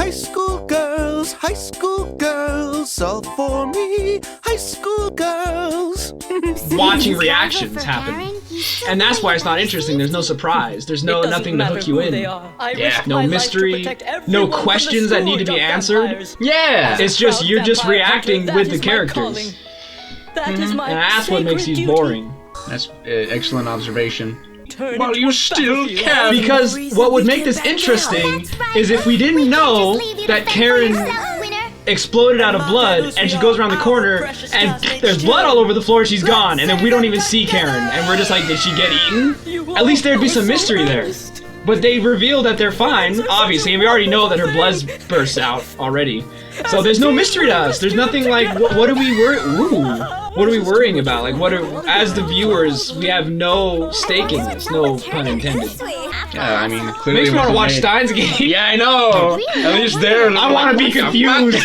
high school girls, all for me, high school girls. Watching reactions happen. And that's why it's not interesting. There's no surprise. There's nothing to hook you in. Yeah. No mystery, no questions that need to be answered. Yeah. It's just, you're just reacting with the characters. And that's what makes these boring. That's excellent observation. Well, you still can. Because what would make this interesting is if we didn't know that Karin exploded out of blood and she goes around the corner and there's blood all over the floor and she's gone, and then we don't even see Karin and we're just like, did she get eaten? At least there'd be some mystery there. But they reveal that they're fine, obviously, and we already know that her blood bursts out already. So there's no mystery to us. There's nothing like, what are we worrying about? Like, as the viewers, we have no stake in this, no pun intended. Yeah, I mean, clearly. Makes me want to watch Steins Gate. Yeah, I know. At least there. I want to be confused.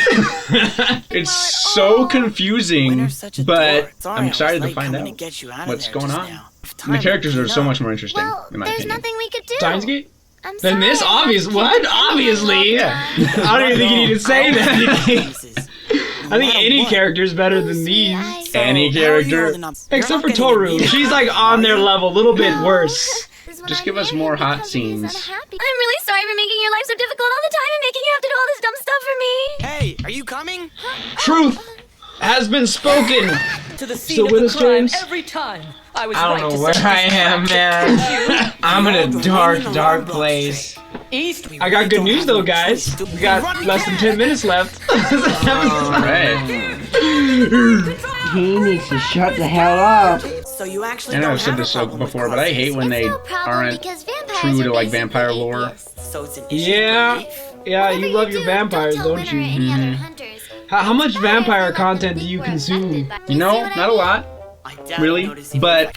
It's so confusing, but I'm excited to find out what's going on. And the characters are so much more interesting, in my opinion. There's nothing we could do. Steins Gate? Then this, obviously. Yeah. I don't even think you need to say that. I think any character is better than these. Any character. Except for Toru. She's like on their level, a little bit worse. Just give us more hot scenes. I'm really sorry for making your life so difficult all the time and making you have to do all this dumb stuff for me. Hey, are you coming? Truth has been spoken. To the scene Still of with the us, crime James? every time. I don't know where I am, man. I'm in a dark place. East. I got good news though, guys. We got less than 10 minutes left. Alright. He needs to shut the hell up. So you actually I know don't I've said have a this problem with before, but I hate when they aren't true to like vampire lore. So it's an issue of Yeah. belief. Yeah, you love your vampires, don't you? How much vampire content do you consume? You know, not a lot, I doubt really, you notice even but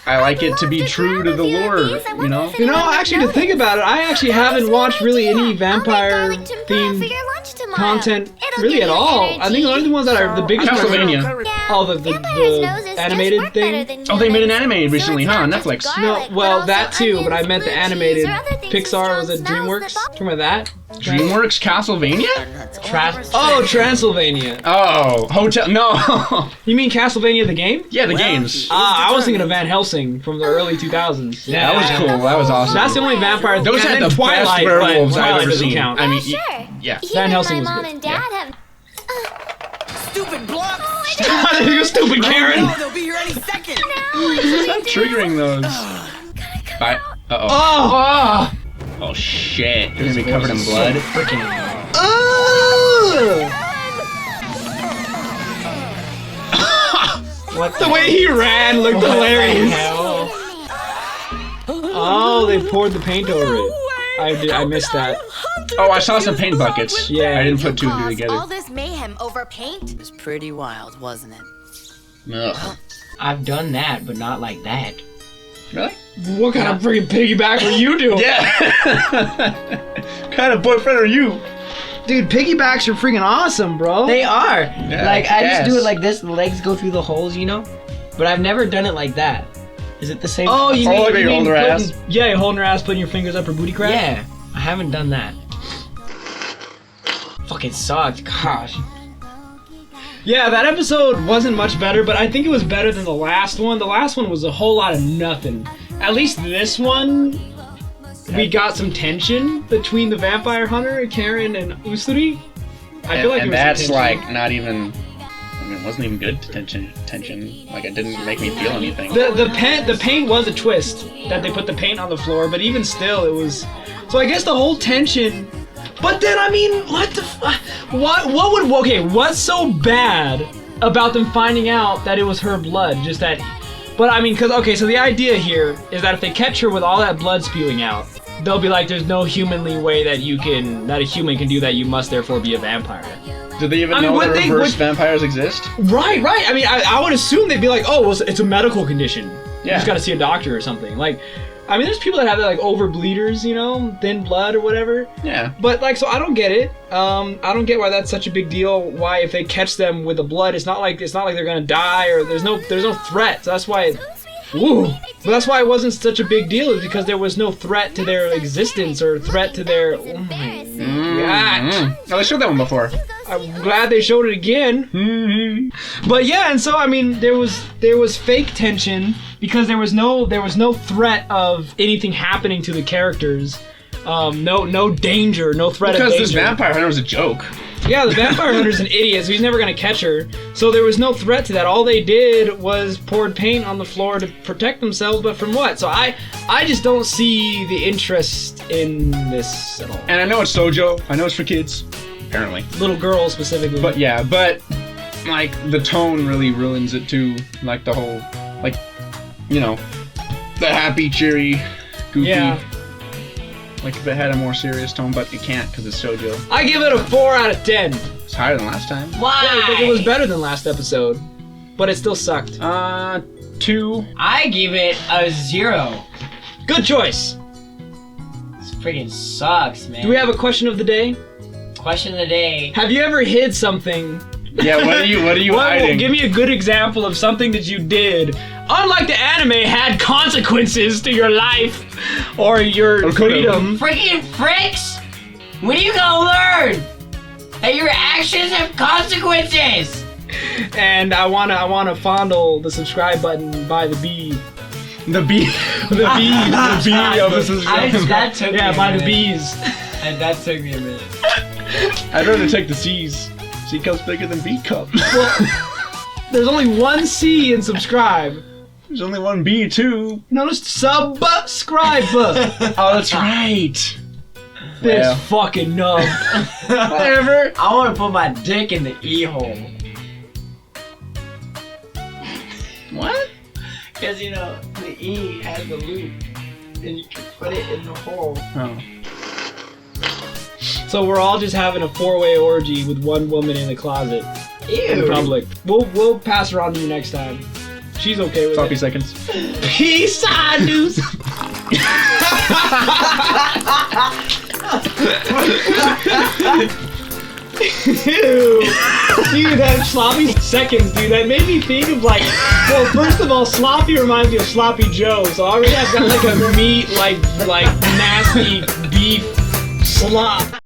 I like it to be true to the lore, you know? You know, actually, to think about it, I actually haven't watched really any vampire-themed content really at all. I think the only ones that are the biggest ones are Castlevania. the animated thing. Oh, they made an anime recently, huh? On Netflix. No, well, that too, but I meant the animated Pixar, was it DreamWorks? Talking about that? DreamWorks Castlevania? Transylvania. Oh, Hotel. No. You mean Castlevania the game? Yeah, the games. I was thinking of Van Helsing from the early 2000s. Yeah, that was cool. That was awesome. That's the only vampire. Those and had then the Twilight, best werewolves but I've Twilight ever doesn't seen. count. I mean, Yeah. Van Helsing was my mom good. and dad have. stupid block. You stupid Karen. No, they'll be here any second. Stop triggering those. Bye. Uh-oh. Oh! Oh, shit. You're gonna be covered in blood. What the way he ran looked hilarious. Oh, they poured the paint over it. I missed that. Oh, I saw some paint buckets. Yeah. I didn't put two and two All together. this mayhem over paint? It was pretty wild, wasn't it? Ugh. I've done that, but not like that. Really? What kind of freaking piggyback are you doing? Yeah. What kind of boyfriend are you? Dude, piggybacks are freaking awesome, bro. They are. Yeah, Like, I just do yes. it like this, the legs go through the holes, you know? But I've never done it like that. Is it the same? Oh, you Oh, mean, like you you're mean holding her putting, ass? yeah, you're holding her ass, putting your fingers up her booty crack? Yeah, I haven't done that. Fucking sucked, gosh. Yeah, that episode wasn't much better, but I think it was better than the last one. The last one was a whole lot of nothing. At least this one, we got some tension between the vampire hunter, Karin, and Usuri. I feel like and there was that's some tension. like not even. I mean, it wasn't even good tension. Like it didn't make me feel anything. The paint was a twist that they put the paint on the floor, but even still, it was. So I guess the whole tension. But then I mean, what the? What would? Okay, what's so bad about them finding out that it was her blood? Just that. But I mean, cause okay, so the idea here is that if they catch her with all that blood spewing out, they'll be like, "There's no humanly way that a human can do that. You must therefore be a vampire." Do they even know that reverse vampires exist? Right. I mean, I would assume they'd be like, "Oh, well, it's a medical condition. You Yeah. just got to see a doctor or something." Like, I mean, there's people that have that, like overbleeders, you know, thin blood or whatever. Yeah. But like, so I don't get it. I don't get why that's such a big deal. Why if they catch them with the blood, it's not like they're gonna die or there's no threat. So that's why Ooh. But that's why it wasn't such a big deal, is because there was no threat to their existence or threat to their. Oh my god. Oh, they showed that one before. I'm glad they showed it again. But yeah, and so I mean, there was fake tension because there was no threat of anything happening to the characters. No danger, no threat of danger. Because this vampire hunter was a joke. Yeah, the vampire hunter's an idiot, so he's never gonna catch her. So there was no threat to that. All they did was poured paint on the floor to protect themselves, but from what? So I just don't see the interest in this at all. And I know it's shoujo. I know it's for kids. Apparently. Little girls specifically. But yeah, like the tone really ruins it too. Like the whole, like, you know, the happy, cheery, goofy. Yeah. Like if it had a more serious tone, but it can't because it's shoujo. I give it a 4 out of 10. It's higher than last time. Why? Yeah, I think it was better than last episode, but it still sucked. 2. I give it a 0. Good choice. This freaking sucks, man. Do we have a question of the day? Question of the day? Have you ever hid something? Yeah, what are you hiding? Give me a good example of something that you did. Unlike the anime, had consequences to your life or your freedom. Freaking fricks! When are you gonna learn that your actions have consequences? And I wanna fondle the subscribe button by the bee. The bee of the subscribe. That took me Yeah, a by the minute. bees. And that took me a minute. I'd rather take the C's. C cup's bigger than B cup. There's only one C in subscribe. There's only one B too. No, it's subscribe. Oh, that's right. This Well. fucking nub. Whatever. I wanna put my dick in the E-hole. What? Because, you know, the E has the loop. And you can put it in the hole. Oh. So we're all just having a 4-way orgy with one woman in the closet in Ew. public. We'll pass her on to you next time. She's okay with Sloppy it. seconds. Peace out, dudes. Ew. Dude, that sloppy seconds, dude, that made me think of like, well, first of all, sloppy reminds me of Sloppy Joe, so already I've got like a meat, like nasty beef slop.